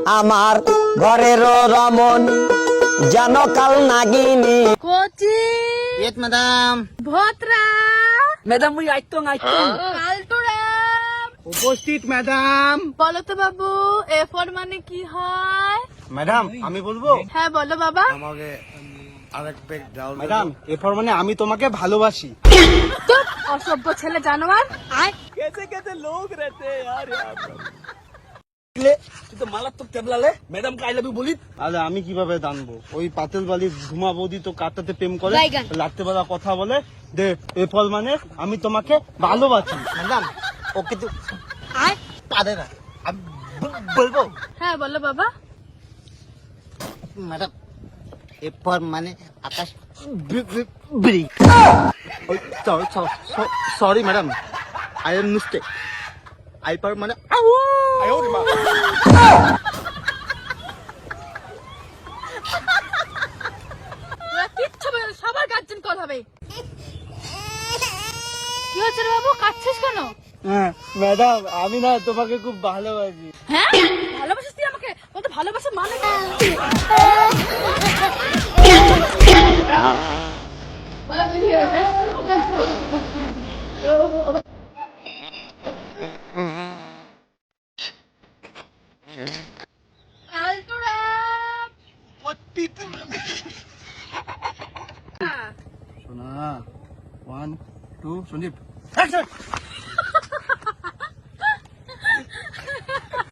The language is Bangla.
আমার ঘরের রমন যেন কাল নাগিনী। Kochi Yes, madam. ভত্রা ম্যাডাম ওই আইতো কালটুরাম। উপস্থিত ম্যাডাম। বলো তো বাবু এ4 মানে কি হয়? ম্যাডাম আমি বলবো। হ্যাঁ বলো বাবা। আমাকে আরেক পেক দাও ম্যাডাম। এরপর মানে আমি তোমাকে ভালোবাসি। চুপ অসভ্য ছেলে জানোয়ার। আয় कैसे कैसे लोग रहते हैं यार यहाँ पर ले तू तो मारात्मक टेबला ले मैडम का आई लव यू बोली আরে আমি কিভাবে জানবো? ওই পাতেল বাড়ির ধুমা বৌদি তো কাটাতে প্রেম করে, রাত্রেবেলা কথা বলে দে এরপর মানে আমি তোমাকে ভালোবাসি। ম্যাডাম ওকে তো আয় পারে না, আমি বলবো। হ্যাঁ বলো বাবা। ম্যাডাম এরপর মানে আকাশ বিড়ি। Sorry madam, I am mistake. আইপার মানে তোরা কিচ্ছু বলে না, সবার গার্জেন কল হবে। কি হচ্ছে রে বাবু, কাঁদছিস কেন? হ্যাঁ ম্যাডাম আমি না তোমাকে খুব ভালোবাসি। হ্যাঁ ভালোবাসিস তুই আমাকে? বলতে ভালোবাসা মানে কি? কালটুরাম। শোনা 1 2 সঞ্জীব